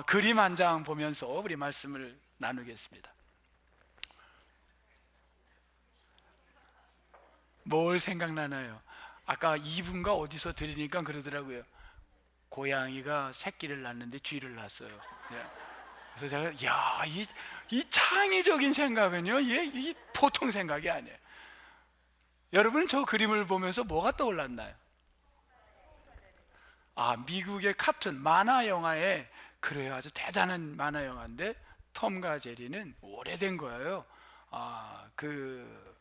그림 한 장 보면서 우리 말씀을 나누겠습니다. 뭘 생각나나요? 아까 이분가 어디서 들으니까 그러더라고요. 고양이가 새끼를 낳는데 쥐를 낳았어요. 예. 그래서 제가 이 창의적인 생각은요, 이 보통 생각이 아니에요. 여러분, 저 그림을 보면서 뭐가 떠올랐나요? 미국의 카툰 만화 영화에, 그래요, 아주 대단한 만화 영화인데 톰과 제리는 오래된 거예요. 그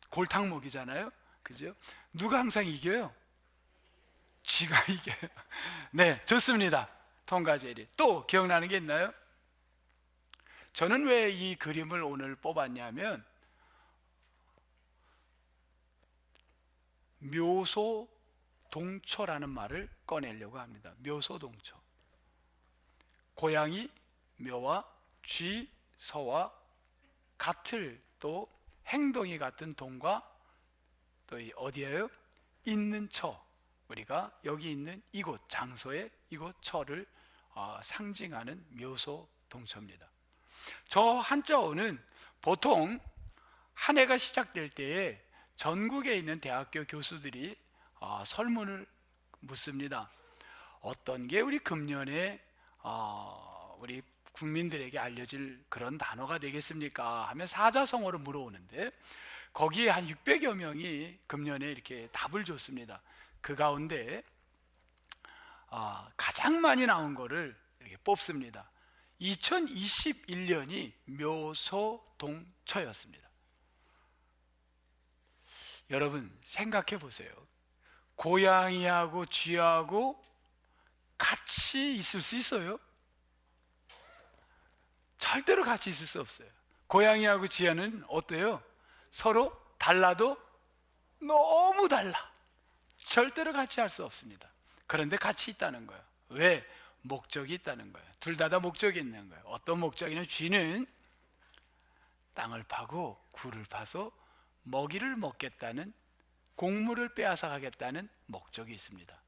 골탕먹이잖아요, 그죠? 누가 항상 이겨요? 쥐가 이겨요. 네, 좋습니다. 톰과 제리. 또 기억나는 게 있나요? 저는 왜 이 그림을 오늘 뽑았냐면, 묘소동초라는 말을 꺼내려고 합니다. 묘소동초. 고양이, 묘와 쥐, 서와 같을, 또 행동이 같은 동과 또 어디예요? 있는 처. 우리가 여기 있는 이곳, 장소의 이곳 처를 상징하는 묘소동초입니다. 저 한자어는 보통 한 해가 시작될 때에 전국에 있는 대학교 교수들이 설문을 묻습니다. 어떤 게 우리 금년에 우리 국민들에게 알려질 그런 단어가 되겠습니까? 하면 사자성어로 물어오는데, 거기에 한 600여 명이 금년에 이렇게 답을 줬습니다. 그 가운데 가장 많이 나온 거를 이렇게 뽑습니다. 2021년이 묘소동초였습니다. 여러분, 생각해 보세요. 고양이하고 쥐하고 같이 있을 수 있어요? 절대로 같이 있을 수 없어요. 고양이하고 쥐는 어때요? 서로 달라도 너무 달라. 절대로 같이 할 수 없습니다. 그런데 같이 있다는 거예요. 왜? 목적이 있다는 거예요. 둘 다 목적이 있는 거예요. 어떤 목적이냐면, 쥐는 땅을 파고 굴을 파서 먹이를 먹겠다는, 곡물을 빼앗아 가겠다는 목적이 있습니다.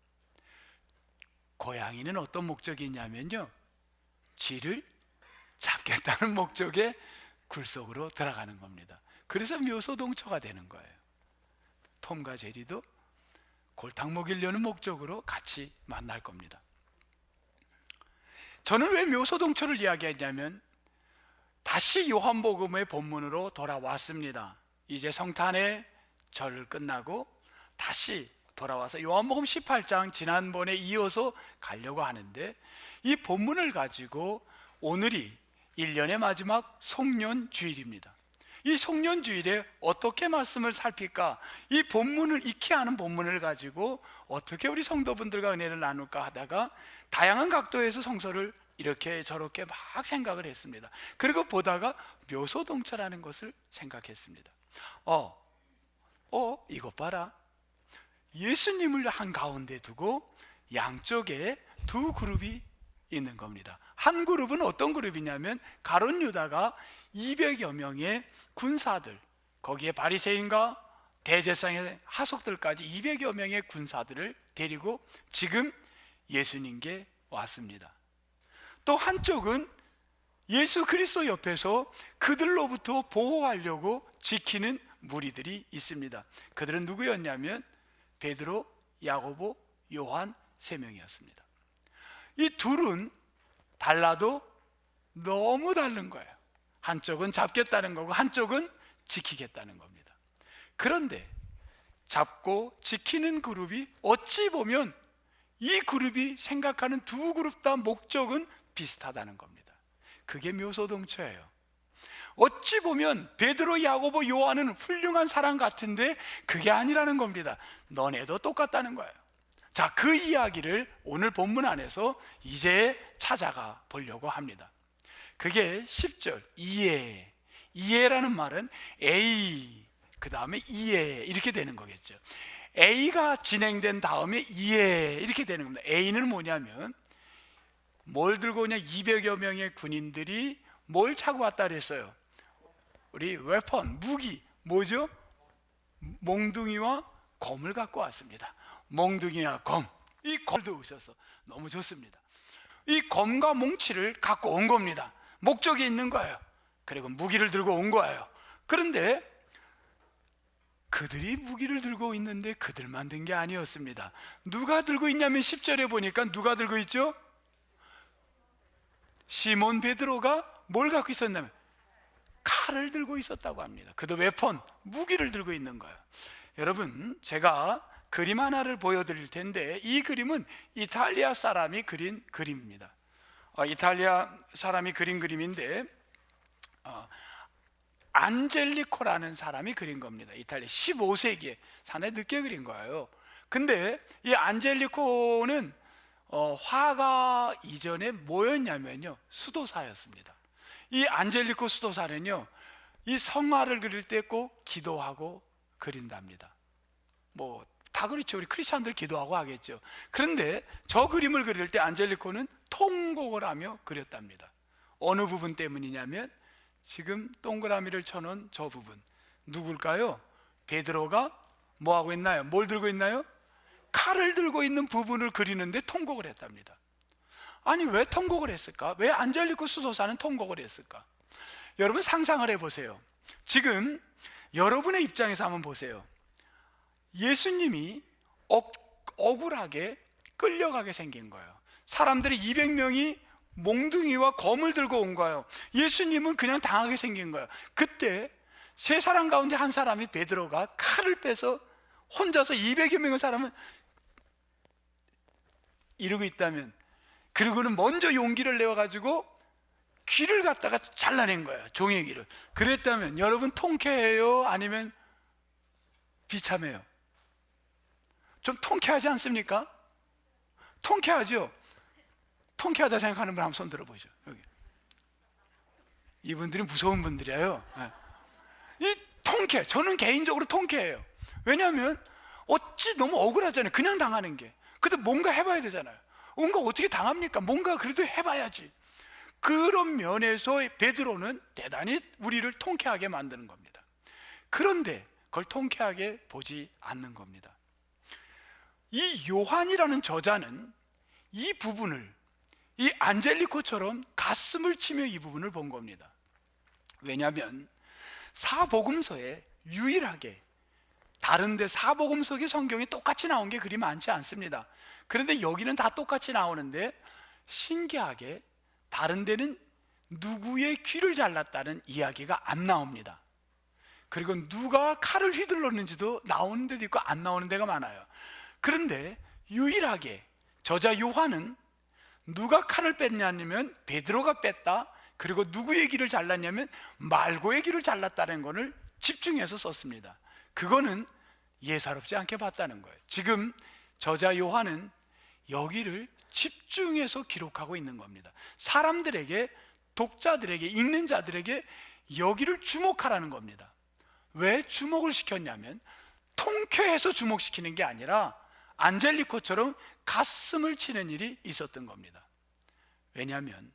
고양이는 어떤 목적이 있냐면요, 쥐를 잡겠다는 목적에 굴 속으로 들어가는 겁니다. 그래서 묘소동초가 되는 거예요. 톰과 제리도 골탕 먹이려는 목적으로 같이 만날 겁니다. 저는 왜 묘소동초를 이야기했냐면, 다시 요한복음의 본문으로 돌아왔습니다. 이제 성탄의 절 끝나고 다시 돌아와서 요한복음 18장 지난번에 이어서 가려고 하는데, 이 본문을 가지고 오늘이 1년의 마지막 송년주일입니다. 이 송년주일에 어떻게 말씀을 살필까? 이 본문을 익히 아는 본문을 가지고 어떻게 우리 성도분들과 은혜를 나눌까 하다가 다양한 각도에서 성서를 이렇게 저렇게 막 생각을 했습니다. 그리고 보다가 묘소동초라는 것을 생각했습니다. 이것 봐라. 예수님을 한가운데 두고 양쪽에 두 그룹이 있는 겁니다. 한 그룹은 어떤 그룹이냐면, 가룟 유다가 200여 명의 군사들, 거기에 바리새인과 대제사장의 하속들까지 200여 명의 군사들을 데리고 지금 예수님께 왔습니다. 또 한쪽은 예수 그리스도 옆에서 그들로부터 보호하려고 지키는 무리들이 있습니다. 그들은 누구였냐면 베드로, 야고보, 요한 3명이었습니다. 이 둘은 달라도 너무 다른 거예요. 한쪽은 잡겠다는 거고 한쪽은 지키겠다는 겁니다. 그런데 잡고 지키는 그룹이 어찌 보면 이 그룹이 생각하는 두 그룹 다 목적은 비슷하다는 겁니다. 그게 묘소동초예요. 어찌 보면 베드로, 야고보, 요한은 훌륭한 사람 같은데 그게 아니라는 겁니다. 너네도 똑같다는 거예요. 자, 그 이야기를 오늘 본문 안에서 이제 찾아가 보려고 합니다. 그게 10절 이해라는 말은 A, 그 다음에 이해 이렇게 되는 거겠죠. A가 진행된 다음에 이해 이렇게 되는 겁니다. A는 뭐냐면, 뭘 들고 오냐? 200여 명의 군인들이 뭘 차고 왔다 그랬어요? 우리 웨폰, 무기, 뭐죠? 몽둥이와 검을 갖고 왔습니다. 몽둥이와 검, 이 검을 들고 오셔서 너무 좋습니다. 이 검과 몽치를 갖고 온 겁니다. 목적이 있는 거예요. 그리고 무기를 들고 온 거예요. 그런데 그들이 무기를 들고 있는데 그들만 든 게 아니었습니다. 누가 들고 있냐면 10절에 보니까 누가 들고 있죠? 시몬 베드로가 뭘 갖고 있었냐면 칼을 들고 있었다고 합니다. 그도 웨폰, 무기를 들고 있는 거예요. 여러분, 제가 그림 하나를 보여드릴 텐데 이 그림은 이탈리아 사람이 그린 그림입니다. 이탈리아 사람이 그린 그림인데 안젤리코라는 사람이 그린 겁니다. 이탈리아 15세기에 상당히 늦게 그린 거예요. 근데 이 안젤리코는 화가 이전에 뭐였냐면요, 수도사였습니다. 이 안젤리코 수도사는요, 이 성화를 그릴 때 꼭 기도하고 그린답니다. 뭐 다 그렇죠. 우리 크리스찬들 기도하고 하겠죠. 그런데 저 그림을 그릴 때 안젤리코는 통곡을 하며 그렸답니다. 어느 부분 때문이냐면 지금 동그라미를 쳐놓은 저 부분, 누굴까요? 베드로가 뭐 하고 있나요? 뭘 들고 있나요? 칼을 들고 있는 부분을 그리는데 통곡을 했답니다. 아니, 왜 통곡을 했을까? 왜 안젤리코 수도사는 통곡을 했을까? 여러분 상상을 해보세요. 지금 여러분의 입장에서 한번 보세요. 예수님이 억울하게 끌려가게 생긴 거예요. 사람들이 200명이 몽둥이와 검을 들고 온 거예요. 예수님은 그냥 당하게 생긴 거예요. 그때 세 사람 가운데 한 사람이 베드로가 칼을 빼서 혼자서 200여 명의 사람을 이러고 있다면, 그리고는 먼저 용기를 내어가지고 귀를 갖다가 잘라낸 거예요. 종의 귀를. 그랬다면 여러분 통쾌해요? 아니면 비참해요? 좀 통쾌하지 않습니까? 통쾌하죠? 통쾌하다 생각하는 분 한번 손 들어보죠. 여기. 이분들이 무서운 분들이에요. 이 통쾌, 저는 개인적으로 통쾌해요. 왜냐하면 어찌 너무 억울하잖아요. 그냥 당하는 게. 근데 뭔가 해봐야 되잖아요. 뭔가 어떻게 당합니까? 뭔가 그래도 해봐야지. 그런 면에서 베드로는 대단히 우리를 통쾌하게 만드는 겁니다. 그런데 그걸 통쾌하게 보지 않는 겁니다. 이 요한이라는 저자는 이 부분을, 이 안젤리코처럼 가슴을 치며 이 부분을 본 겁니다. 왜냐하면 사복음서에 유일하게, 다른데 사복음서의 성경이 똑같이 나온 게 그리 많지 않습니다. 그런데 여기는 다 똑같이 나오는데 신기하게 다른 데는 누구의 귀를 잘랐다는 이야기가 안 나옵니다. 그리고 누가 칼을 휘둘렀는지도 나오는 데도 있고 안 나오는 데가 많아요. 그런데 유일하게 저자 요한은 누가 칼을 뺐냐면 베드로가 뺐다, 그리고 누구의 귀를 잘랐냐면 말고의 귀를 잘랐다는 것을 집중해서 썼습니다. 그거는 예사롭지 않게 봤다는 거예요. 지금 저자 요한은 여기를 집중해서 기록하고 있는 겁니다. 사람들에게, 독자들에게, 읽는 자들에게 여기를 주목하라는 겁니다. 왜 주목을 시켰냐면 통쾌해서 주목시키는 게 아니라 안젤리코처럼 가슴을 치는 일이 있었던 겁니다. 왜냐하면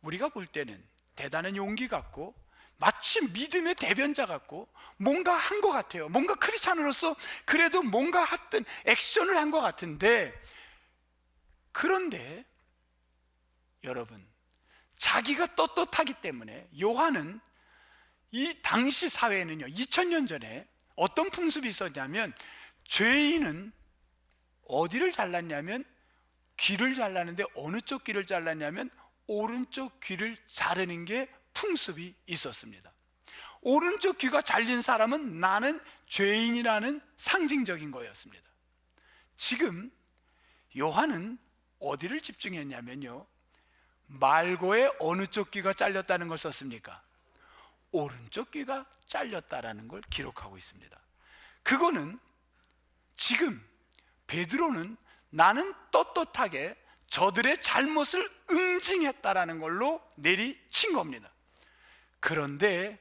우리가 볼 때는 대단한 용기 같고 마치 믿음의 대변자 같고 뭔가 한 것 같아요. 뭔가 크리스찬으로서 그래도 뭔가 했던 액션을 한 것 같은데, 그런데 여러분, 자기가 떳떳하기 때문에 요한은 이 당시 사회에는요, 2000년 전에 어떤 풍습이 있었냐면 죄인은 어디를 잘랐냐면 귀를 잘랐는데 어느 쪽 귀를 잘랐냐면 오른쪽 귀를 자르는 게 풍습이 있었습니다. 오른쪽 귀가 잘린 사람은 나는 죄인이라는 상징적인 거였습니다. 지금 요한은 어디를 집중했냐면요, 말고의 어느 쪽 귀가 잘렸다는 걸 썼습니까? 오른쪽 귀가 잘렸다라는 걸 기록하고 있습니다. 그거는 지금 베드로는 나는 떳떳하게 저들의 잘못을 응징했다라는 걸로 내리친 겁니다. 그런데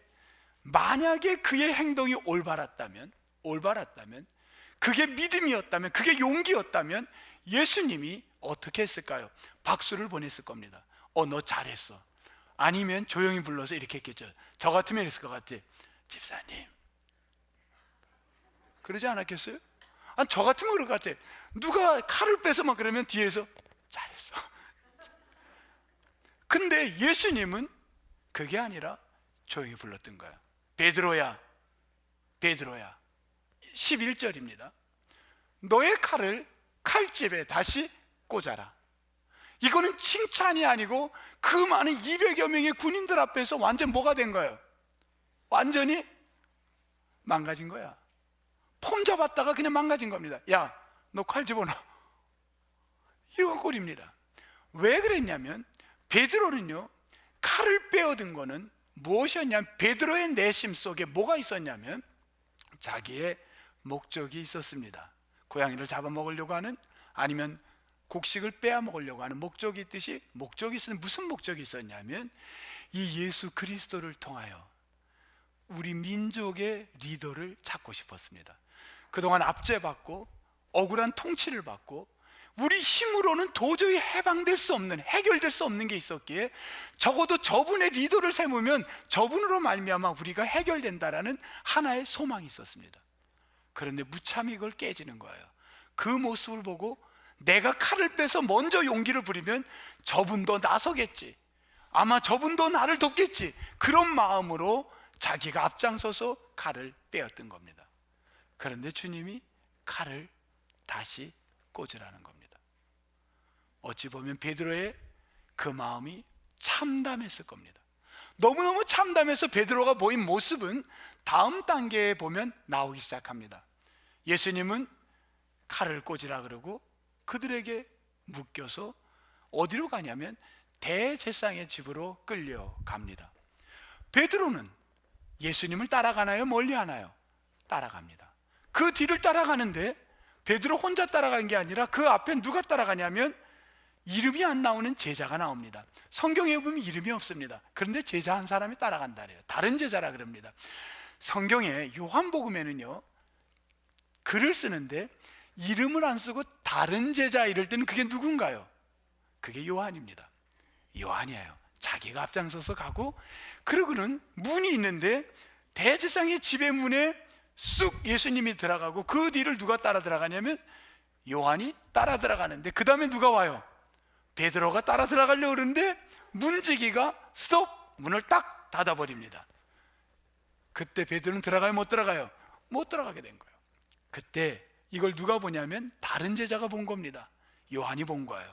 만약에 그의 행동이 올바랐다면, 그게 믿음이었다면, 그게 용기였다면 예수님이 어떻게 했을까요? 박수를 보냈을 겁니다. 너 잘했어. 아니면 조용히 불러서 이렇게 했겠죠. 저 같으면 이랬을 것 같아. 집사님, 그러지 않았겠어요? 저 같으면 그럴 것 같아. 누가 칼을 빼서 막 그러면 뒤에서 잘했어. 근데 예수님은 그게 아니라 조용히 불렀던 거예요. 베드로야, 베드로야. 11절입니다. 너의 칼을 칼집에 다시 꽂아라. 이거는 칭찬이 아니고 그 많은 200여 명의 군인들 앞에서 완전 뭐가 된 거예요? 완전히 망가진 거야. 폼 잡았다가 그냥 망가진 겁니다. 야, 너 칼 집어넣어. 이런 꼴입니다. 왜 그랬냐면 베드로는요, 칼을 빼어든 거는 무엇이었냐면, 베드로의 내심 속에 뭐가 있었냐면 자기의 목적이 있었습니다. 고양이를 잡아먹으려고 하는, 아니면 곡식을 빼앗먹으려고 하는 목적이 있듯이, 목적이 있었는데 무슨 목적이 있었냐면 이 예수 그리스도를 통하여 우리 민족의 리더를 찾고 싶었습니다. 그동안 압제받고 억울한 통치를 받고 우리 힘으로는 도저히 해방될 수 없는, 해결될 수 없는 게 있었기에 적어도 저분의 리더를 세우면 저분으로 말미암아 우리가 해결된다라는 하나의 소망이 있었습니다. 그런데 무참히 그걸 깨지는 거예요. 그 모습을 보고 내가 칼을 빼서 먼저 용기를 부리면 저분도 나서겠지, 아마 저분도 나를 돕겠지, 그런 마음으로 자기가 앞장서서 칼을 빼었던 겁니다. 그런데 주님이 칼을 다시 꽂으라는 겁니다. 어찌 보면 베드로의 그 마음이 참담했을 겁니다. 너무너무 참담해서 베드로가 보인 모습은 다음 단계에 보면 나오기 시작합니다. 예수님은 칼을 꽂으라 그러고 그들에게 묶여서 어디로 가냐면 대제사장의 집으로 끌려갑니다. 베드로는 예수님을 따라가나요? 멀리하나요? 따라갑니다. 그 뒤를 따라가는데 베드로 혼자 따라간 게 아니라 그 앞에 누가 따라가냐면 이름이 안 나오는 제자가 나옵니다. 성경에 보면 이름이 없습니다. 그런데 제자 한 사람이 따라간다 그래요. 다른 제자라 그럽니다. 성경에 요한복음에는요, 글을 쓰는데 이름을 안 쓰고 다른 제자 이럴 때는 그게 누군가요? 그게 요한입니다. 요한이에요. 자기가 앞장서서 가고, 그러고는 문이 있는데 대제사장의 집의 문에 쑥 예수님이 들어가고 그 뒤를 누가 따라 들어가냐면 요한이 따라 들어가는데, 그 다음에 누가 와요? 베드로가 따라 들어가려고 그러는데 문지기가 스톱! 문을 딱 닫아버립니다. 그때 베드로는 들어가요? 못 들어가요? 못 들어가게 된 거예요. 그때 이걸 누가 보냐면 다른 제자가 본 겁니다. 요한이 본 거예요.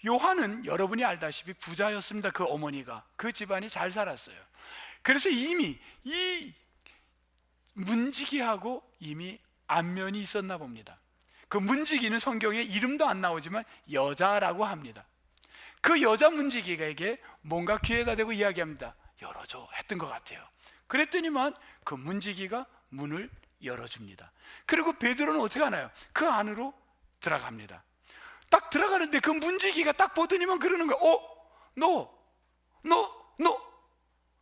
요한은 여러분이 알다시피 부자였습니다. 그 어머니가, 그 집안이 잘 살았어요. 그래서 이미 이 문지기하고 이미 안면이 있었나 봅니다. 그 문지기는 성경에 이름도 안 나오지만 여자라고 합니다. 그 여자 문지기에게 뭔가 귀에다 대고 이야기합니다. 열어줘 했던 것 같아요. 그랬더니만 그 문지기가 문을 열어줍니다. 그리고 베드로는 어떻게 하나요? 그 안으로 들어갑니다. 딱 들어가는데 그 문지기가 딱 보더니만 그러는 거예요. 너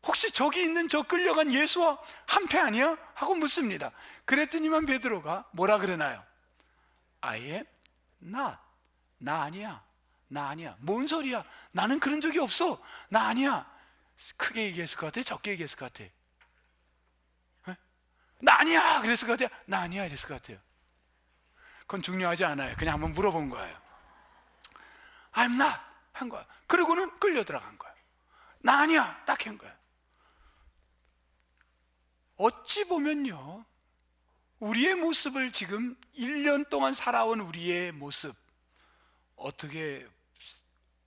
혹시 저기 있는 저 끌려간 예수와 한패 아니야? 하고 묻습니다. 그랬더니만 베드로가 뭐라 그러나요? I am not. 나 아니야. 나 아니야. 뭔 소리야? 나는 그런 적이 없어. 나 아니야. 크게 얘기했을 것 같아? 적게 얘기했을 것 같아? 나 아니야! 그랬을 것 같아요? 나 아니야! 이랬을 것 같아요. 그건 중요하지 않아요. 그냥 한번 물어본 거예요. I'm not! 한 거야. 그리고는 끌려 들어간 거야. 나 아니야! 딱 한 거야. 어찌 보면요, 우리의 모습을 지금 1년 동안 살아온 우리의 모습, 어떻게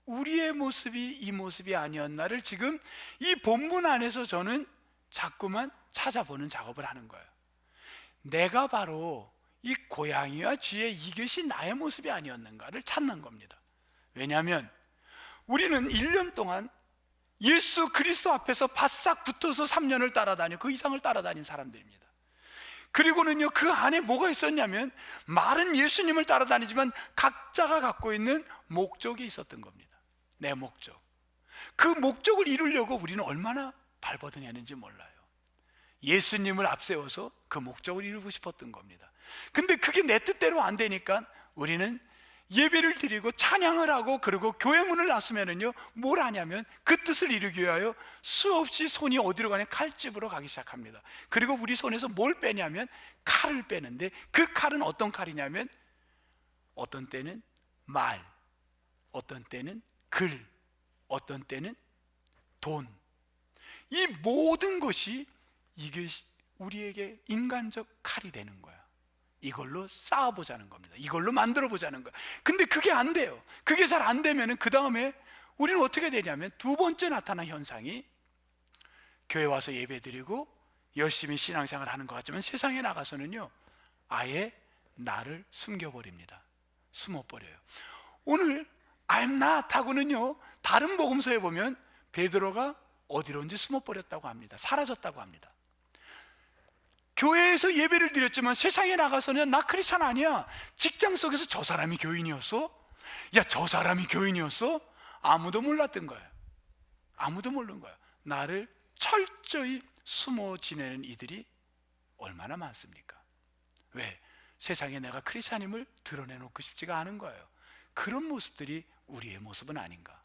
우리의 모습이 이 모습이 아니었나를 지금 이 본문 안에서 저는 자꾸만 찾아보는 작업을 하는 거예요. 내가 바로 이 고양이와 쥐의 이것이 나의 모습이 아니었는가를 찾는 겁니다. 왜냐하면 우리는 1년 동안 예수 그리스도 앞에서 바싹 붙어서 3년을 따라다녀, 그 이상을 따라다닌 사람들입니다. 그리고는요, 그 안에 뭐가 있었냐면 말은 예수님을 따라다니지만 각자가 갖고 있는 목적이 있었던 겁니다. 내 목적. 그 목적을 이루려고 우리는 얼마나 발버둥했는지 몰라요. 예수님을 앞세워서 그 목적을 이루고 싶었던 겁니다. 근데 그게 내 뜻대로 안 되니까 우리는 예배를 드리고 찬양을 하고, 그리고 교회 문을 나서면은요, 뭘 하냐면 그 뜻을 이루기 위하여 수없이 손이 어디로 가냐? 칼집으로 가기 시작합니다. 그리고 우리 손에서 뭘 빼냐면 칼을 빼는데, 그 칼은 어떤 칼이냐면 어떤 때는 말, 어떤 때는 글, 어떤 때는 돈, 이 모든 것이 이게 우리에게 인간적 칼이 되는 거야. 이걸로 싸워보자는 겁니다. 이걸로 만들어보자는 거야. 근데 그게 안 돼요. 그게 잘 안 되면 그 다음에 우리는 어떻게 되냐면, 두 번째 나타난 현상이, 교회 와서 예배드리고 열심히 신앙생활 하는 것 같지만 세상에 나가서는요, 아예 나를 숨겨버립니다. 숨어버려요. 오늘 I'm not 하고는요, 다른 복음서에 보면 베드로가 어디론지 숨어버렸다고 합니다. 사라졌다고 합니다. 교회에서 예배를 드렸지만 세상에 나가서는 나 크리스찬 아니야. 직장 속에서 저 사람이 교인이었어? 야, 저 사람이 교인이었어? 아무도 몰랐던 거예요. 아무도 모르는 거예요. 나를 철저히 숨어 지내는 이들이 얼마나 많습니까? 왜? 세상에 내가 크리스찬임을 드러내놓고 싶지가 않은 거예요. 그런 모습들이 우리의 모습은 아닌가.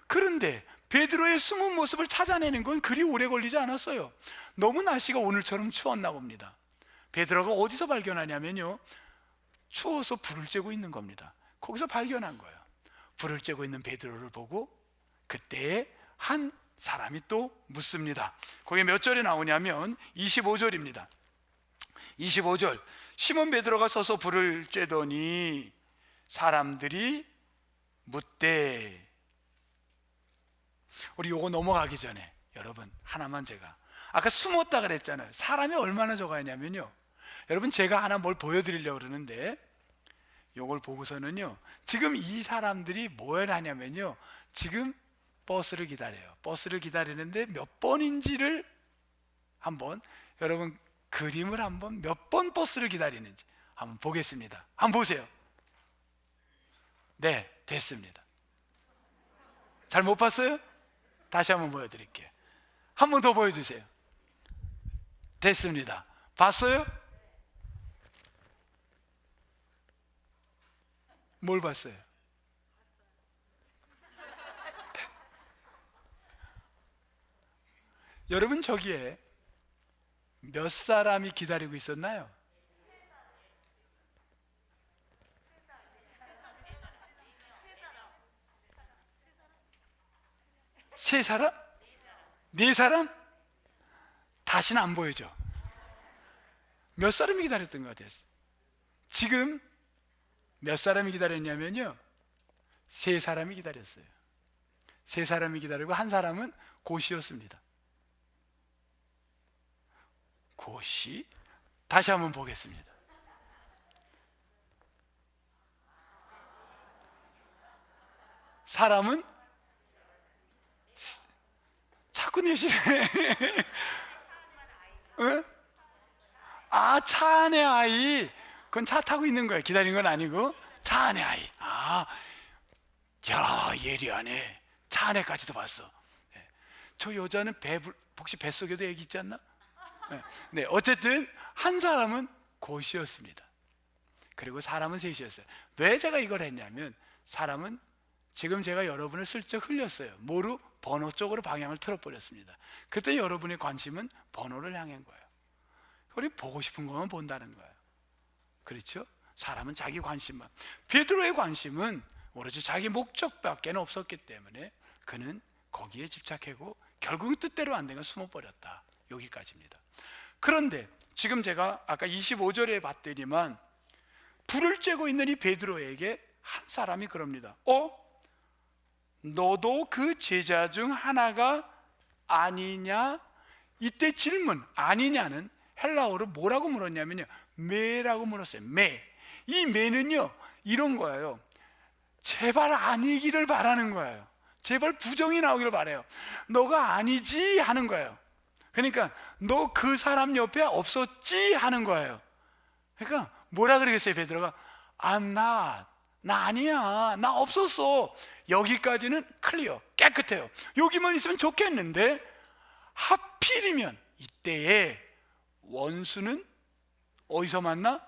그런데 베드로의 숨은 모습을 찾아내는 건 그리 오래 걸리지 않았어요. 너무 날씨가 오늘처럼 추웠나 봅니다. 베드로가 어디서 발견하냐면요, 추워서 불을 쬐고 있는 겁니다. 거기서 발견한 거예요. 불을 쬐고 있는 베드로를 보고 그때 한 사람이 또 묻습니다. 거기 몇 절에 나오냐면 25절입니다. 25절, 시몬 베드로가 서서 불을 쬐더니 사람들이 묻되. 우리 요거 넘어가기 전에 여러분 하나만, 제가 아까 숨었다 그랬잖아요. 사람이 얼마나 적어야냐면요, 여러분 제가 하나 뭘 보여드리려고 그러는데, 요걸 보고서는요, 지금 이 사람들이 뭘 하냐면요, 지금 버스를 기다려요. 버스를 기다리는데 몇 번인지를 한번, 여러분 그림을 한번 몇 번 버스를 기다리는지 한번 보겠습니다. 한번 보세요. 네, 됐습니다. 잘 못 봤어요? 다시 한번 보여드릴게요. 한 번 더 보여주세요. 됐습니다. 봤어요? 뭘 봤어요? 여러분 저기에 몇 사람이 기다리고 있었나요? 세 사람? 네 사람? 다시는 안 보여줘. 몇 사람이 기다렸던 것 같아요. 지금 몇 사람이 기다렸냐면요, 세 사람이 기다렸어요. 세 사람이 기다리고 한 사람은 고시였습니다. 고시? 다시 한번 보겠습니다. 사람은 자꾸 내시네. 응? 아, 차 안의 아이. 그건 차 타고 있는 거예요. 기다리는 건 아니고 차 안의 아이. 아, 야, 예리하네. 차 안에까지도 봤어. 네. 저 여자는 혹시 뱃속에도 애기 있지 않나? 네, 어쨌든 한 사람은 고시였습니다. 그리고 사람은 셋이었어요. 왜 제가 이걸 했냐면, 사람은 지금 제가 여러분을 슬쩍 흘렸어요. 뭐로? 번호 쪽으로 방향을 틀어버렸습니다. 그때 여러분의 관심은 번호를 향한 거예요. 우리 보고 싶은 것만 본다는 거예요. 그렇죠? 사람은 자기 관심만. 베드로의 관심은 오로지 자기 목적밖에 없었기 때문에 그는 거기에 집착하고 결국은 뜻대로 안 되면 숨어버렸다. 여기까지입니다. 그런데 지금 제가 아까 25절에 봤더니만 불을 쬐고 있는 이 베드로에게 한 사람이 그럽니다. 너도 그 제자 중 하나가 아니냐? 이때 질문, 아니냐는 헬라어로 뭐라고 물었냐면요, 메라고 물었어요. 메. 이 메는요, 이런 거예요. 제발 아니기를 바라는 거예요. 제발 부정이 나오기를 바라요. 너가 아니지 하는 거예요. 그러니까 너 그 사람 옆에 없었지 하는 거예요. 그러니까 뭐라 그러겠어요, 베드로가? I'm not. 나 아니야. 나 없었어. 여기까지는 클리어, 깨끗해요. 여기만 있으면 좋겠는데, 하필이면 이때에 원수는 어디서 만나?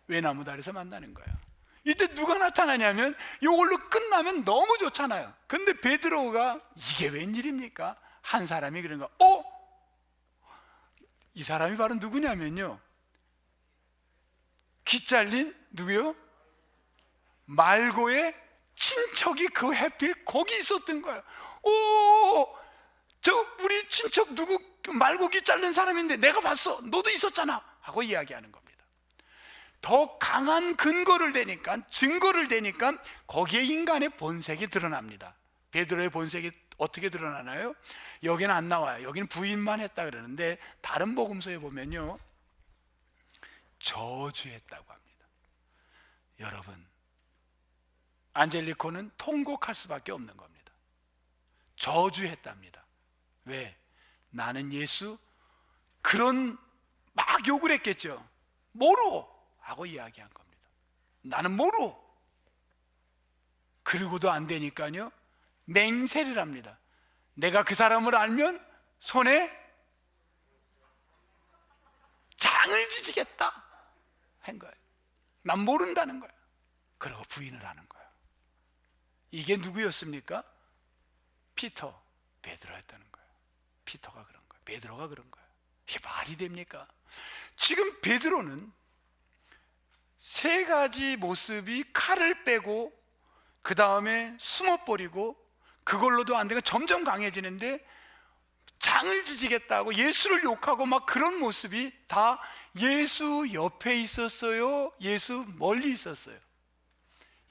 외나무 다리에서 만나는 거예요. 이때 누가 나타나냐면, 이걸로 끝나면 너무 좋잖아요. 근데 베드로가 이게 웬일입니까? 한 사람이 그런 거. 이 사람이 바로 누구냐면요, 귀 잘린 누구요? 말고의 친척이 그 해필 거기 있었던 거예요. 친척 누구 말고기 자른 사람인데 내가 봤어, 너도 있었잖아 하고 이야기하는 겁니다. 더 강한 근거를 대니까, 증거를 대니까 거기에 인간의 본색이 드러납니다. 베드로의 본색이 어떻게 드러나나요? 여기는 안 나와요. 여기는 부인만 했다 그러는데 다른 복음서에 보면요, 저주했다고 합니다. 여러분, 안젤리코는 통곡할 수밖에 없는 겁니다. 저주했답니다. 왜? 나는 예수, 그런 막 욕을 했겠죠. 모르 하고 이야기한 겁니다. 나는 모르. 그러고도 안 되니까요, 맹세를 합니다. 내가 그 사람을 알면 손에 장을 지지겠다 한 거예요. 난 모른다는 거예요. 그러고 부인을 하는 거예요. 이게 누구였습니까? 피터, 베드로였다는 거예요. 피터가 그런 거예요. 베드로가 그런 거예요. 이게 말이 됩니까? 지금 베드로는 세 가지 모습이 칼을 빼고 그 다음에 숨어버리고 그걸로도 안 되고 점점 강해지는데 장을 지지겠다고 예수를 욕하고 막 그런 모습이 다 예수 옆에 있었어요? 예수 멀리 있었어요?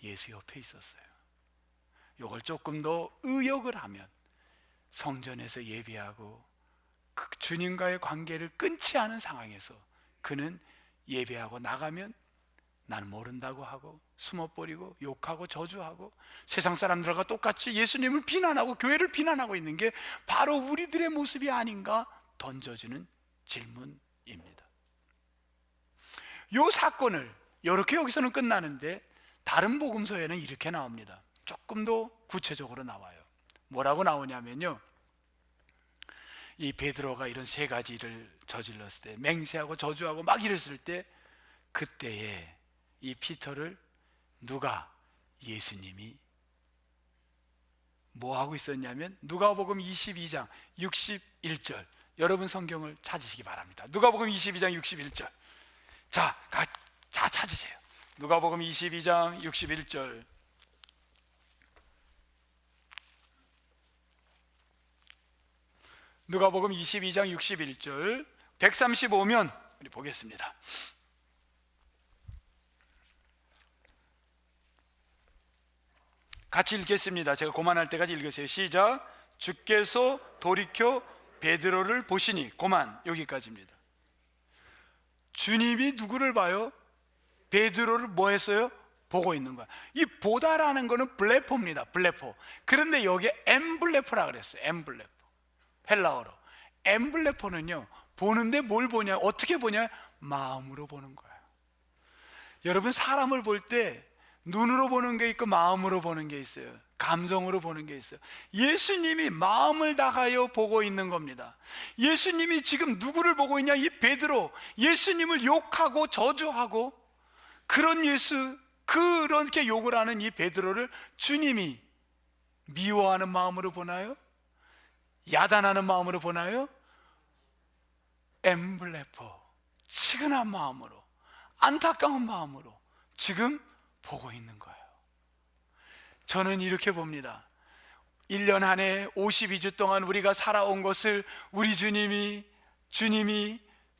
예수 옆에 있었어요. 이걸 조금 더 의역을 하면 성전에서 예배하고 그 주님과의 관계를 끊지 않은 상황에서 그는 예배하고 나가면 나는 모른다고 하고 숨어버리고 욕하고 저주하고 세상 사람들과 똑같이 예수님을 비난하고 교회를 비난하고 있는 게 바로 우리들의 모습이 아닌가 던져지는 질문입니다. 이 사건을 이렇게 여기서는 끝나는데 다른 복음서에는 이렇게 나옵니다. 조금 더 구체적으로 나와요. 뭐라고 나오냐면요, 이 베드로가 이런 세 가지를 저질렀을 때, 맹세하고 저주하고 막 이랬을 때, 그때에 이 피터를 누가, 예수님이 뭐 하고 있었냐면 누가복음 22장 61절, 여러분 성경을 찾으시기 바랍니다. 누가복음 22장 61절. 자 찾으세요. 누가복음 22장 61절. 누가복음 22장 61절 135면 우리 보겠습니다. 같이 읽겠습니다. 제가 고만할 때까지 읽으세요. 시작. 주께서 돌이켜 베드로를 보시니, 고만, 여기까지입니다. 주님이 누구를 봐요? 베드로를 뭐 했어요? 보고 있는 거야. 이 보다라는 거는 블레포입니다. 블레포. 그런데 여기에 엠블레포라 그랬어요. 엠블레포. 헬라어로. 엠블레포는요, 보는데 뭘 보냐? 어떻게 보냐? 마음으로 보는 거예요. 여러분, 사람을 볼 때 눈으로 보는 게 있고 마음으로 보는 게 있어요. 감정으로 보는 게 있어요. 예수님이 마음을 다하여 보고 있는 겁니다. 예수님이 지금 누구를 보고 있냐? 이 베드로, 예수님을 욕하고 저주하고 그렇게 욕을 하는 이 베드로를 주님이 미워하는 마음으로 보나요? 야단하는 마음으로 보나요? 엠블레포, 치근한 마음으로, 안타까운 마음으로 지금 보고 있는 거예요. 저는 이렇게 봅니다. 1년 한 해 52주 동안 우리가 살아온 것을 우리 주님이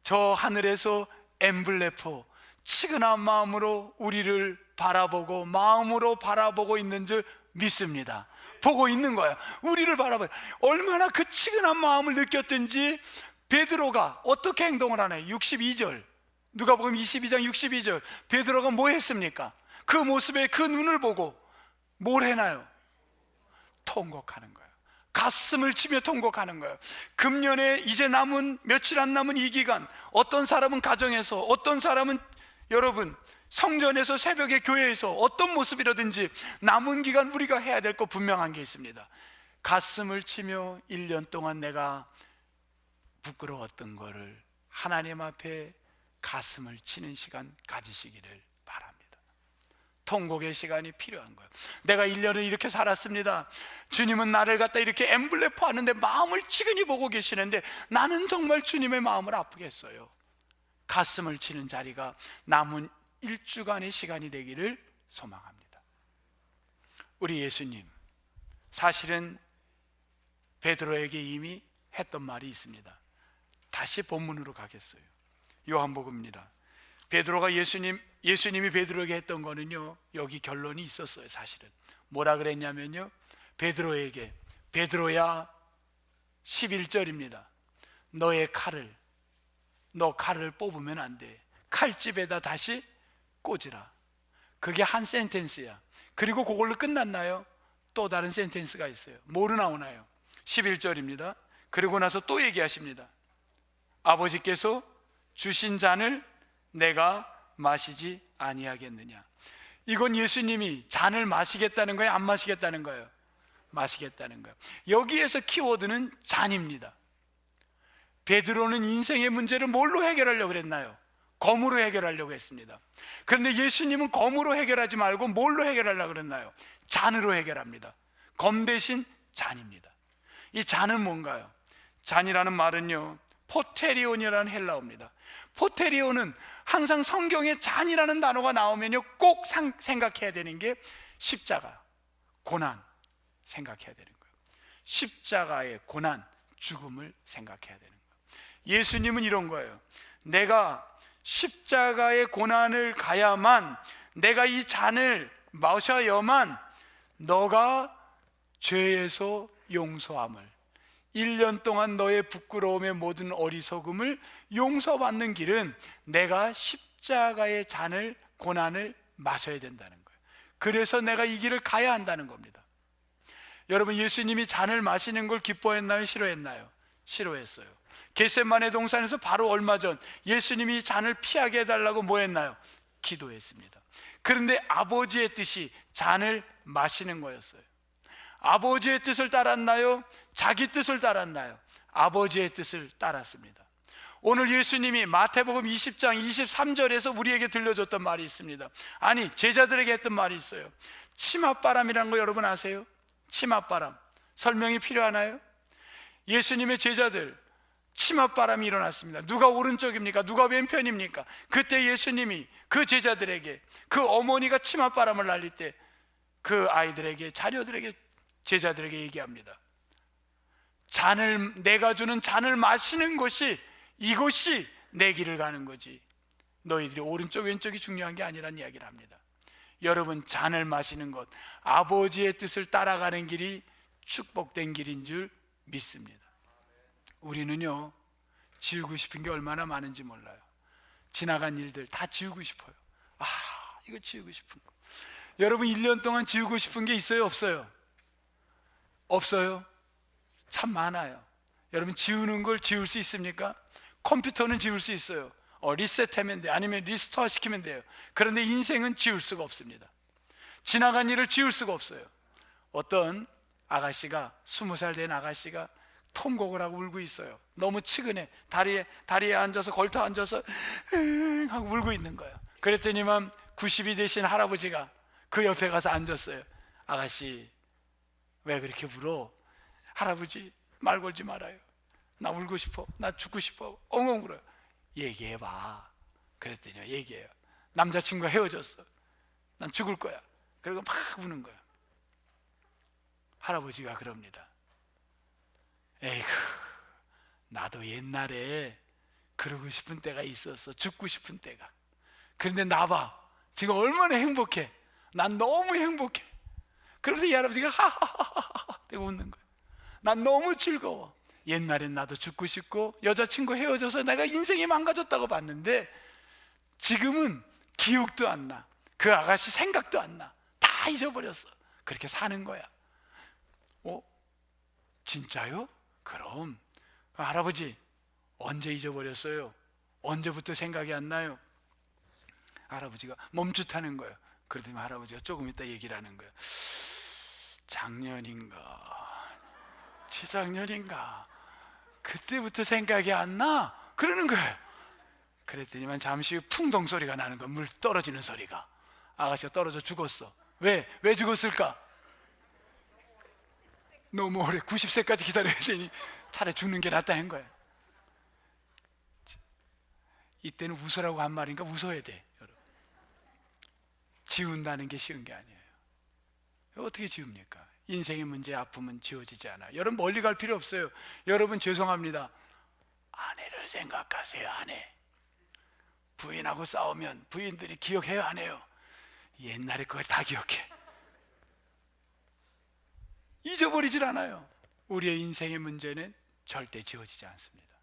저 하늘에서 엠블레포, 치근한 마음으로 우리를 바라보고 마음으로 바라보고 있는 줄 믿습니다. 보고 있는 거야. 우리를 바라봐요. 얼마나 그 치근한 마음을 느꼈든지 베드로가 어떻게 행동을 하나요? 62절, 누가복음 22장 62절, 베드로가 뭐 했습니까? 그 모습에 그 눈을 보고 뭘 해나요? 통곡하는 거예요. 가슴을 치며 통곡하는 거예요. 금년에 이제 며칠 안 남은 이 기간, 어떤 사람은 가정에서, 어떤 사람은 여러분 성전에서, 새벽에 교회에서 어떤 모습이라든지 남은 기간 우리가 해야 될 거 분명한 게 있습니다. 가슴을 치며 1년 동안 내가 부끄러웠던 거를 하나님 앞에 가슴을 치는 시간 가지시기를 바랍니다. 통곡의 시간이 필요한 거예요. 내가 1년을 이렇게 살았습니다. 주님은 나를 갖다 이렇게 엠블레포 하는데 마음을 치근히 보고 계시는데 나는 정말 주님의 마음을 아프게 했어요. 가슴을 치는 자리가 남은 1주간의 시간이 되기를 소망합니다. 우리 예수님, 사실은 베드로에게 이미 했던 말이 있습니다. 다시 본문으로 가겠어요. 요한복음입니다. 베드로가 예수님이 베드로에게 했던 거는요, 여기 결론이 있었어요. 사실은 뭐라 그랬냐면요, 베드로에게, 베드로야, 11절입니다. 너 칼을 뽑으면 안 돼. 칼집에다 다시 꽂으라. 그게 한 센텐스야. 그리고 그걸로 끝났나요? 또 다른 센텐스가 있어요. 뭐로 나오나요? 11절입니다. 그리고 나서 또 얘기하십니다. 아버지께서 주신 잔을 내가 마시지 아니하겠느냐. 이건 예수님이 잔을 마시겠다는 거예요? 안 마시겠다는 거예요? 마시겠다는 거예요. 여기에서 키워드는 잔입니다. 베드로는 인생의 문제를 뭘로 해결하려고 그랬나요? 검으로 해결하려고 했습니다. 그런데 예수님은 검으로 해결하지 말고 뭘로 해결하려고 그랬나요? 잔으로 해결합니다. 검 대신 잔입니다. 이 잔은 뭔가요? 잔이라는 말은요, 포테리온이라는 헬라어입니다. 포테리온은 항상 성경에 잔이라는 단어가 나오면요, 꼭 생각해야 되는 게 십자가, 고난 생각해야 되는 거예요. 십자가의 고난, 죽음을 생각해야 되는 거예요. 예수님은 이런 거예요. 내가 십자가의 고난을 가야만, 내가 이 잔을 마셔야만 너가 죄에서 용서함을, 1년 동안 너의 부끄러움의 모든 어리석음을 용서받는 길은 내가 십자가의 잔을, 고난을 마셔야 된다는 거예요. 그래서 내가 이 길을 가야 한다는 겁니다. 여러분, 예수님이 잔을 마시는 걸 기뻐했나요? 싫어했나요? 싫어했어요. 겟세마네 동산에서 바로 얼마 전 예수님이 잔을 피하게 해달라고 뭐 했나요? 기도했습니다. 그런데 아버지의 뜻이 잔을 마시는 거였어요. 아버지의 뜻을 따랐나요? 자기 뜻을 따랐나요? 아버지의 뜻을 따랐습니다. 오늘 예수님이 마태복음 20장 23절에서 우리에게 들려줬던 말이 있습니다. 아니, 제자들에게 했던 말이 있어요. 치맛바람이라는 거 여러분 아세요? 치맛바람, 설명이 필요하나요? 예수님의 제자들, 치맛바람이 일어났습니다. 누가 오른쪽입니까? 누가 왼편입니까? 그때 예수님이 그 제자들에게, 그 어머니가 치맛바람을 날릴 때 그 아이들에게, 자녀들에게, 제자들에게 얘기합니다. 내가 주는 잔을 마시는 것이, 이것이 내 길을 가는 거지, 너희들이 오른쪽 왼쪽이 중요한 게 아니란 이야기를 합니다. 여러분, 잔을 마시는 것, 아버지의 뜻을 따라가는 길이 축복된 길인 줄 믿습니다. 우리는요, 지우고 싶은 게 얼마나 많은지 몰라요. 지나간 일들 다 지우고 싶어요. 이거 지우고 싶은 거. 여러분, 1년 동안 지우고 싶은 게 있어요? 없어요? 없어요? 참 많아요. 여러분, 지우는 걸 지울 수 있습니까? 컴퓨터는 지울 수 있어요. 리셋하면 돼요. 아니면 리스토어 시키면 돼요. 그런데 인생은 지울 수가 없습니다. 지나간 일을 지울 수가 없어요. 어떤 아가씨가, 20살 된 아가씨가 통곡을 하고 울고 있어요. 너무 치근해. 다리에 앉아서, 걸터 앉아서 하고 울고 있는 거예요. 그랬더니만 90이 되신 할아버지가 그 옆에 가서 앉았어요. 아가씨, 왜 그렇게 울어? 할아버지, 말 걸지 말아요. 나 울고 싶어. 나 죽고 싶어. 엉엉 울어요. 얘기해봐. 그랬더니 얘기해요. 남자친구가 헤어졌어. 난 죽을 거야. 그리고 막 우는 거야. 할아버지가 그럽니다. 에이구, 나도 옛날에 그러고 싶은 때가 있었어. 죽고 싶은 때가. 그런데 나봐, 지금 얼마나 행복해. 난 너무 행복해. 그러면서 이 할아버지가 하하하하 되고 웃는 거야. 난 너무 즐거워. 옛날엔 나도 죽고 싶고 여자친구 헤어져서 내가 인생이 망가졌다고 봤는데 지금은 기억도 안 나. 그 아가씨 생각도 안 나. 다 잊어버렸어. 그렇게 사는 거야. 진짜요? 그럼 할아버지, 언제 잊어버렸어요? 언제부터 생각이 안 나요? 할아버지가 멈칫하는 거예요. 그러더니 할아버지가 조금 있다 얘기를 하는 거예요. 작년인가 재작년인가 그때부터 생각이 안 나? 그러는 거예요. 그랬더니만 잠시 후 풍덩 소리가 나는 거예요. 물 떨어지는 소리가. 아가씨가 떨어져 죽었어. 왜 죽었을까? 너무 오래 90세까지 기다려야 되니 차라리 죽는 게 낫다는 거예요. 이때는 웃으라고 한 말인가? 웃어야 돼. 여러분, 지운다는 게 쉬운 게 아니에요. 어떻게 지웁니까? 인생의 문제, 아픔은 지워지지 않아요. 여러분 멀리 갈 필요 없어요. 여러분 죄송합니다. 아내를 생각하세요. 아내. 부인하고 싸우면 부인들이 기억해요, 안 해요? 옛날에 그걸 다 기억해. 잊어버리질 않아요. 우리의 인생의 문제는 절대 지워지지 않습니다.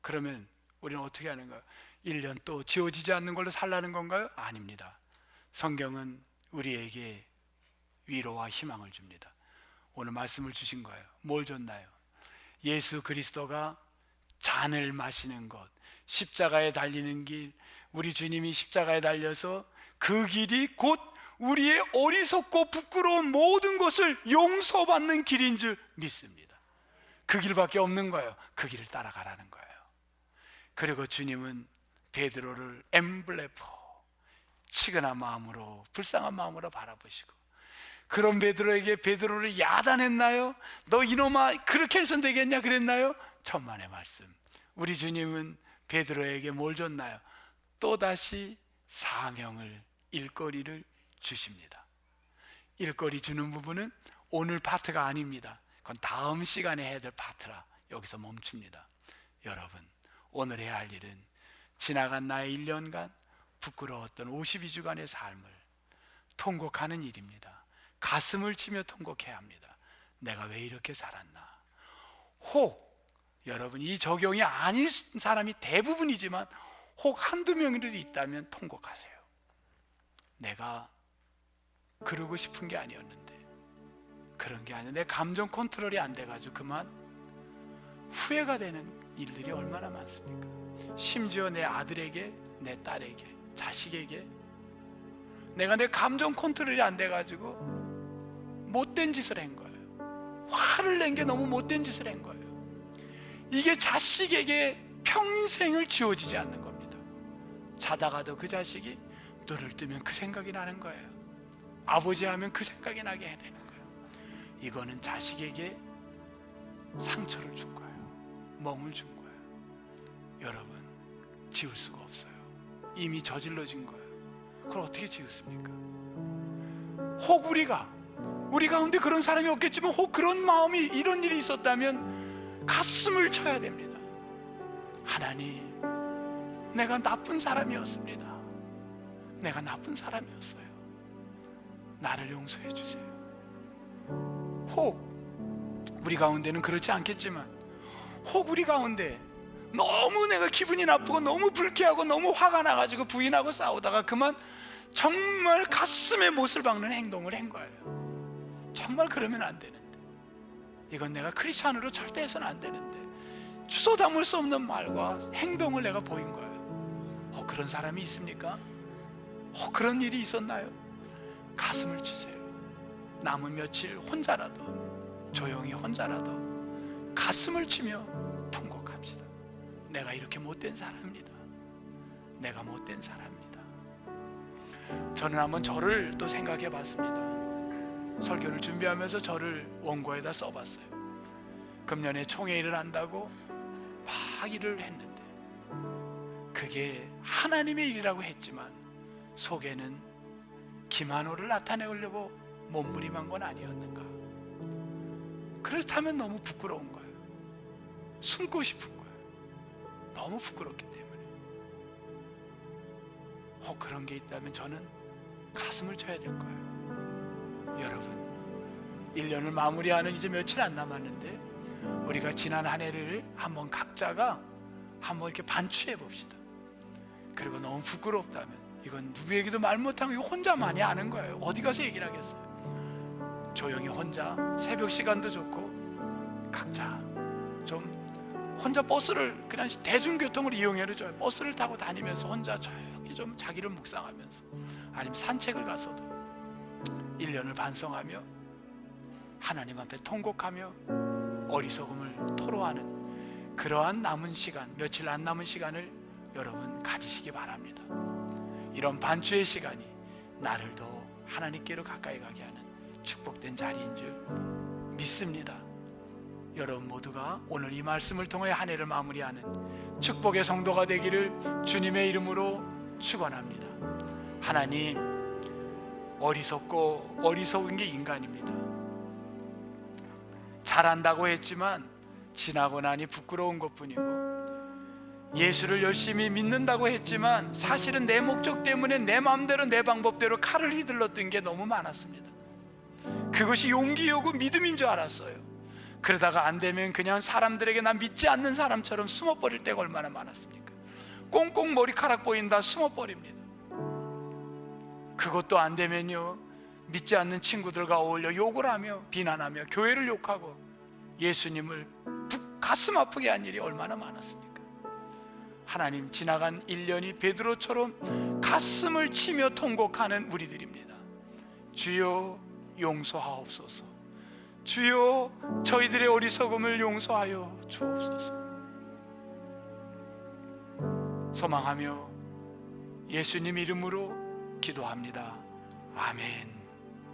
그러면 우리는 어떻게 하는가요? 1년 또 지워지지 않는 걸로 살라는 건가요? 아닙니다. 성경은 우리에게 위로와 희망을 줍니다. 오늘 말씀을 주신 거예요. 뭘 줬나요? 예수 그리스도가 잔을 마시는 것, 십자가에 달리는 길, 우리 주님이 십자가에 달려서 그 길이 곧 우리의 어리석고 부끄러운 모든 것을 용서받는 길인 줄 믿습니다. 그 길밖에 없는 거예요. 그 길을 따라가라는 거예요. 그리고 주님은 베드로를 엠블레포, 치근한 마음으로, 불쌍한 마음으로 바라보시고, 그런 베드로를 야단했나요? 너 이놈아 그렇게 해서는 되겠냐 그랬나요? 천만의 말씀. 우리 주님은 베드로에게 뭘 줬나요? 또다시 사명을, 일거리를 주십니다. 일거리 주는 부분은 오늘 파트가 아닙니다. 그건 다음 시간에 해야 될 파트라 여기서 멈춥니다. 여러분, 오늘 해야 할 일은 지나간 나의 1년간 부끄러웠던 52주간의 삶을 통곡하는 일입니다. 가슴을 치며 통곡해야 합니다. 내가 왜 이렇게 살았나? 혹 여러분, 이 적용이 아닌 사람이 대부분이지만 혹 한두 명이라도 있다면 통곡하세요. 내가 그러고 싶은 게 아니었는데, 그런 게 아니라 내 감정 컨트롤이 안 돼가지고 그만 후회가 되는 일들이 얼마나 많습니까? 심지어 내 아들에게, 내 딸에게, 자식에게 내가 내 감정 컨트롤이 안 돼가지고 못된 짓을 한 거예요. 화를 낸 게 너무 못된 짓을 한 거예요. 이게 자식에게 평생을 지워지지 않는 겁니다. 자다가도 그 자식이 눈을 뜨면 그 생각이 나는 거예요. 아버지 하면 그 생각이 나게 해내는 거예요. 이거는 자식에게 상처를 준 거예요. 멍을 준 거예요. 여러분, 지울 수가 없어요. 이미 저질러진 거예요. 그걸 어떻게 지웠습니까? 혹 우리 가운데 그런 사람이 없겠지만 혹 그런 마음이, 이런 일이 있었다면 가슴을 쳐야 됩니다. 하나님, 내가 나쁜 사람이었습니다. 내가 나쁜 사람이었어요. 나를 용서해 주세요. 혹 우리 가운데는 그렇지 않겠지만 혹 우리 가운데 너무 내가 기분이 나쁘고 너무 불쾌하고 너무 화가 나가지고 부인하고 싸우다가 그만 정말 가슴에 못을 박는 행동을 한 거예요. 정말 그러면 안 되는데, 이건 내가 크리스찬으로 절대 해서는 안 되는데 주소 담을 수 없는 말과 행동을 내가 보인 거예요. 그런 사람이 있습니까? 그런 일이 있었나요? 가슴을 치세요. 남은 며칠 혼자라도, 조용히 혼자라도 가슴을 치며 통곡합시다. 내가 이렇게 못된 사람입니다. 내가 못된 사람입니다. 저는 한번 저를 또 생각해 봤습니다. 설교를 준비하면서 저를 원고에다 써봤어요. 금년에 총회 일을 한다고 막 일을 했는데 그게 하나님의 일이라고 했지만 속에는 김한호를 나타내려고 몸부림한 건 아니었는가? 그렇다면 너무 부끄러운 거예요. 숨고 싶은 거예요. 너무 부끄럽기 때문에. 그런 게 있다면 저는 가슴을 쳐야 될 거예요. 여러분, 1년을 마무리하는 이제 며칠 안 남았는데 우리가 지난 한 해를 한번 각자가 한번 이렇게 반추해 봅시다. 그리고 너무 부끄럽다면 이건 누구에게도 말 못하고 이거 혼자만이 아는 거예요. 어디 가서 얘기를 하겠어요. 조용히 혼자, 새벽 시간도 좋고 각자 좀 혼자 버스를 그냥 대중교통을 이용해도 좋아요. 버스를 타고 다니면서 혼자 조용히 좀 자기를 묵상하면서, 아니면 산책을 가서도 1년을 반성하며 하나님 앞에 통곡하며 어리석음을 토로하는 그러한 남은 시간, 며칠 안 남은 시간을 여러분 가지시기 바랍니다. 이런 반추의 시간이 나를 더 하나님께로 가까이 가게 하는 축복된 자리인 줄 믿습니다. 여러분 모두가 오늘 이 말씀을 통해 한 해를 마무리하는 축복의 성도가 되기를 주님의 이름으로 축원합니다. 하나님, 어리석고 어리석은 게 인간입니다. 잘한다고 했지만 지나고 나니 부끄러운 것뿐이고, 예수를 열심히 믿는다고 했지만 사실은 내 목적 때문에 내 마음대로 내 방법대로 칼을 휘둘렀던 게 너무 많았습니다. 그것이 용기이고 믿음인 줄 알았어요. 그러다가 안 되면 그냥 사람들에게 난 믿지 않는 사람처럼 숨어버릴 때가 얼마나 많았습니까? 꽁꽁 머리카락 보인다 숨어버립니다. 그것도 안 되면요, 믿지 않는 친구들과 어울려 욕을 하며 비난하며 교회를 욕하고 예수님을 가슴 아프게 한 일이 얼마나 많았습니까? 하나님, 지나간 1년이 베드로처럼 가슴을 치며 통곡하는 우리들입니다. 주여 용서하옵소서. 주여 저희들의 어리석음을 용서하여 주옵소서. 소망하며 예수님 이름으로 기도합니다. 아멘.